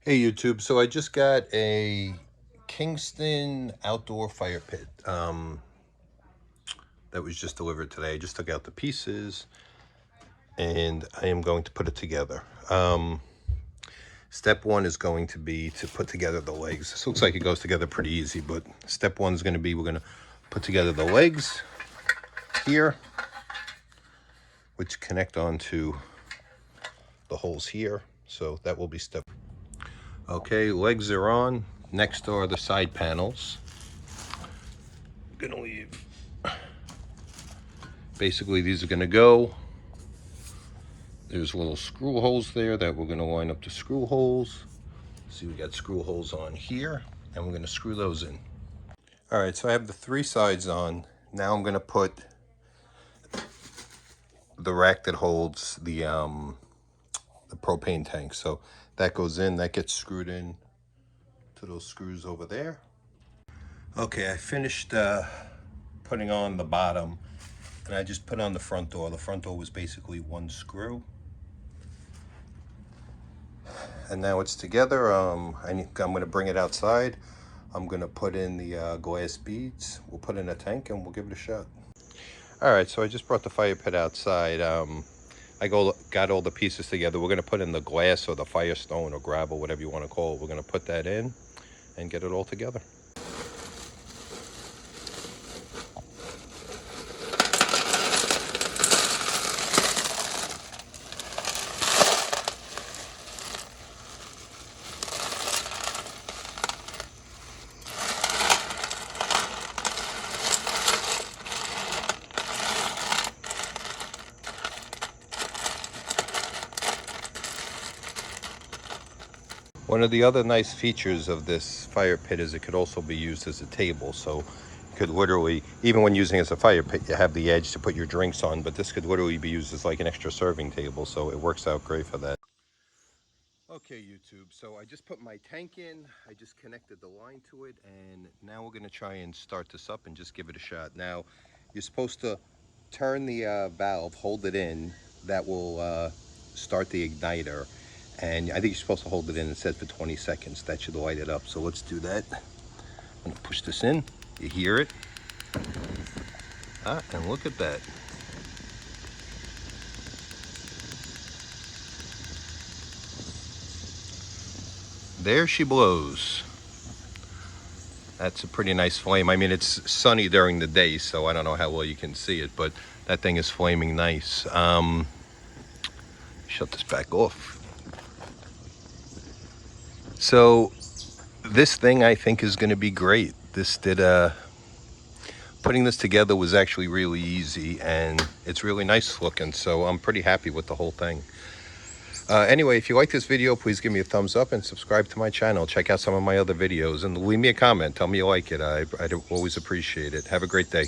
Hey YouTube, so I just got a Kingston outdoor fire pit that was just delivered today. I just took out the pieces and I am going to put it together. Step one is going to be to put together the legs. This looks like it goes together pretty easy, but step one is going to be we're going to put together the legs here, which connect onto the holes here. So that will be step. Okay, legs are on. Next are the side panels. I'm gonna leave. Basically, these are gonna go. There's little screw holes there that we're gonna line up the screw holes. See, we got screw holes on here, and we're gonna screw those in. All right, so I have the three sides on. Now I'm gonna put the rack that holds the propane tank. So that goes in, that gets screwed in to those screws over there. Okay, I finished putting on the bottom, and I just put on the front door. The front door was basically one screw. And now it's together. I'm going to bring it outside. I'm going to put in the glass beads. We'll put in a tank and we'll give it a shot. All right, so I just brought the fire pit outside. I got all the pieces together. We're going to put in the glass or the firestone or gravel, whatever you want to call it. We're going to put that in and get it all together. One of the other nice features of this fire pit is it could also be used as a table. So you could literally, even when using it as a fire pit, you have the edge to put your drinks on, but this could literally be used as like an extra serving table. So it works out great for that. Okay, YouTube, so I just put my tank in. I just connected the line to it, and now we're gonna try and start this up and just give it a shot. Now, you're supposed to turn the valve, hold it in. That will start the igniter. And I think you're supposed to hold it in, it said for 20 seconds. That should light it up. So let's do that. I'm gonna push this in. You hear it. And look at that. There she blows. That's a pretty nice flame. I mean, it's sunny during the day, so I don't know how well you can see it, but that thing is flaming nice. Shut this back off. So this thing I think is going to be great. Putting this together was actually really easy, and it's really nice looking, so I'm pretty happy with the whole thing. Anyway, if you like this video, please give me a thumbs up and subscribe to my channel. Check out some of my other videos and leave me a comment. Tell me you like it. I'd always appreciate it. Have a great day.